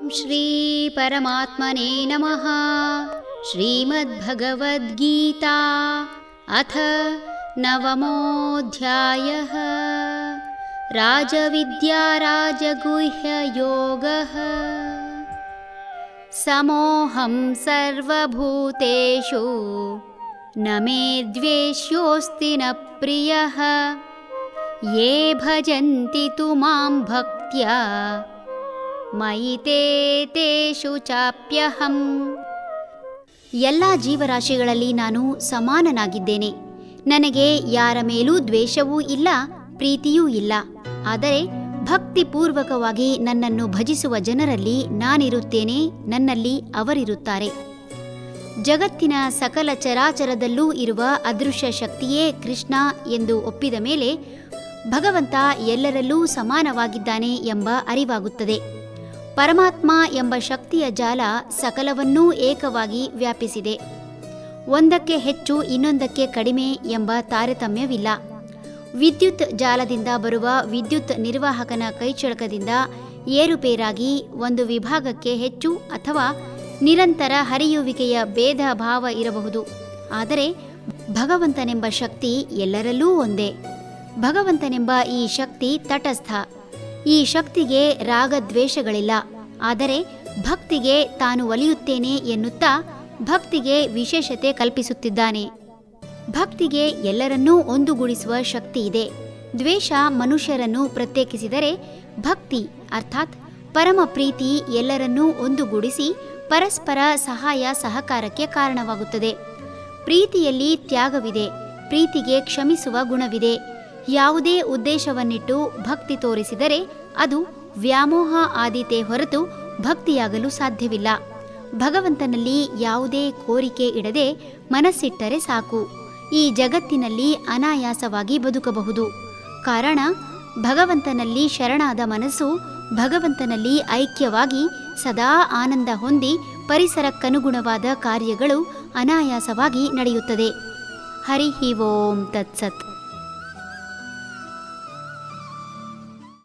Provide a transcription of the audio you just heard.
ಶ್ರೀ ಪರಮಾತ್ಮನೇ ನಮಃ. ಶ್ರೀಮದ್ಭಗವದ್ಗೀತಾ ಅಥ ನವಮೋऽಧ್ಯಾಯಃ. ರಾಜವಿದ್ಯಾ ರಾಜಗುಹ್ಯಯೋಗಃ. ಸಮೋಹಂ ಸರ್ವಭೂತೇಷು ನ ಮೇ ದ್ವೇಷ್ಯೋಸ್ತಿ ನ ಪ್ರಿಯಃ. ಯೇ ಭಜಂತಿ ತು ಮಾಂ ಭಕ್ತ್ಯಾ ಮಯಿ ತೇ ತೇಷು ಚಾಪ್ಯಹಂ. ಎಲ್ಲ ಜೀವರಾಶಿಗಳಲ್ಲಿ ನಾನು ಸಮಾನನಾಗಿದ್ದೇನೆ. ನನಗೆ ಯಾರ ಮೇಲೂ ದ್ವೇಷವೂ ಇಲ್ಲ, ಪ್ರೀತಿಯೂ ಇಲ್ಲ. ಆದರೆ ಭಕ್ತಿಪೂರ್ವಕವಾಗಿ ನನ್ನನ್ನು ಭಜಿಸುವ ಜನರಲ್ಲಿ ನಾನಿರುತ್ತೇನೆ, ನನ್ನಲ್ಲಿ ಅವರಿರುತ್ತಾರೆ. ಜಗತ್ತಿನ ಸಕಲ ಚರಾಚರದಲ್ಲೂ ಇರುವ ಅದೃಶ್ಯ ಶಕ್ತಿಯೇ ಕೃಷ್ಣ ಎಂದು ಒಪ್ಪಿದ ಮೇಲೆ ಭಗವಂತ ಎಲ್ಲರಲ್ಲೂ ಸಮಾನವಾಗಿದ್ದಾನೆ ಎಂಬ ಅರಿವಾಗುತ್ತದೆ. ಪರಮಾತ್ಮ ಎಂಬ ಶಕ್ತಿಯ ಜಾಲ ಸಕಲವನ್ನೂ ಏಕವಾಗಿ ವ್ಯಾಪಿಸಿದೆ. ಒಂದಕ್ಕೆ ಹೆಚ್ಚು ಇನ್ನೊಂದಕ್ಕೆ ಕಡಿಮೆ ಎಂಬ ತಾರತಮ್ಯವಿಲ್ಲ. ವಿದ್ಯುತ್ ಜಾಲದಿಂದ ಬರುವ ವಿದ್ಯುತ್ ನಿರ್ವಾಹಕನ ಕೈಚಳಕದಿಂದ ಏರುಪೇರಾಗಿ ಒಂದು ವಿಭಾಗಕ್ಕೆ ಹೆಚ್ಚು ಅಥವಾ ನಿರಂತರ ಹರಿಯುವಿಕೆಯ ಭೇದ ಭಾವ ಇರಬಹುದು. ಆದರೆ ಭಗವಂತನೆಂಬ ಶಕ್ತಿ ಎಲ್ಲರಲ್ಲೂ ಒಂದೇ. ಭಗವಂತನೆಂಬ ಈ ಶಕ್ತಿ ತಟಸ್ಥ. ಈ ಶಕ್ತಿಗೆ ರಾಗದ್ವೇಷಗಳಿಲ್ಲ. ಆದರೆ ಭಕ್ತಿಗೆ ತಾನು ಒಲಿಯುತ್ತೇನೆ ಎನ್ನುತ್ತಾ ಭಕ್ತಿಗೆ ವಿಶೇಷತೆ ಕಲ್ಪಿಸುತ್ತಿದ್ದಾನೆ. ಭಕ್ತಿಗೆ ಎಲ್ಲರನ್ನೂ ಒಂದುಗೂಡಿಸುವ ಶಕ್ತಿ ಇದೆ. ದ್ವೇಷ ಮನುಷ್ಯರನ್ನು ಪ್ರತ್ಯೇಕಿಸಿದರೆ ಭಕ್ತಿ ಅರ್ಥಾತ್ ಪರಮ ಪ್ರೀತಿ ಎಲ್ಲರನ್ನೂ ಒಂದುಗೂಡಿಸಿ ಪರಸ್ಪರ ಸಹಾಯ ಸಹಕಾರಕ್ಕೆ ಕಾರಣವಾಗುತ್ತದೆ. ಪ್ರೀತಿಯಲ್ಲಿ ತ್ಯಾಗವಿದೆ. ಪ್ರೀತಿಗೆ ಕ್ಷಮಿಸುವ ಗುಣವಿದೆ. ಯಾವುದೇ ಉದ್ದೇಶವನ್ನಿಟ್ಟು ಭಕ್ತಿ ತೋರಿಸಿದರೆ ಅದು ವ್ಯಾಮೋಹ ಆದೀತೆ ಹೊರತು ಭಕ್ತಿಯಾಗಲು ಸಾಧ್ಯವಿಲ್ಲ. ಭಗವಂತನಲ್ಲಿ ಯಾವುದೇ ಕೋರಿಕೆ ಇಡದೆ ಮನಸ್ಸಿಟ್ಟರೆ ಸಾಕು. ಈ ಜಗತ್ತಿನಲ್ಲಿ ಅನಾಯಾಸವಾಗಿ ಬದುಕಬಹುದು. ಕಾರಣ ಭಗವಂತನಲ್ಲಿ ಶರಣಾದ ಮನಸ್ಸು ಭಗವಂತನಲ್ಲಿ ಐಕ್ಯವಾಗಿ ಸದಾ ಆನಂದ ಹೊಂದಿ ಪರಿಸರಕ್ಕನುಗುಣವಾದ ಕಾರ್ಯಗಳು ಅನಾಯಾಸವಾಗಿ ನಡೆಯುತ್ತದೆ. ಹರಿ ಓಂ ತತ್ಸತ್.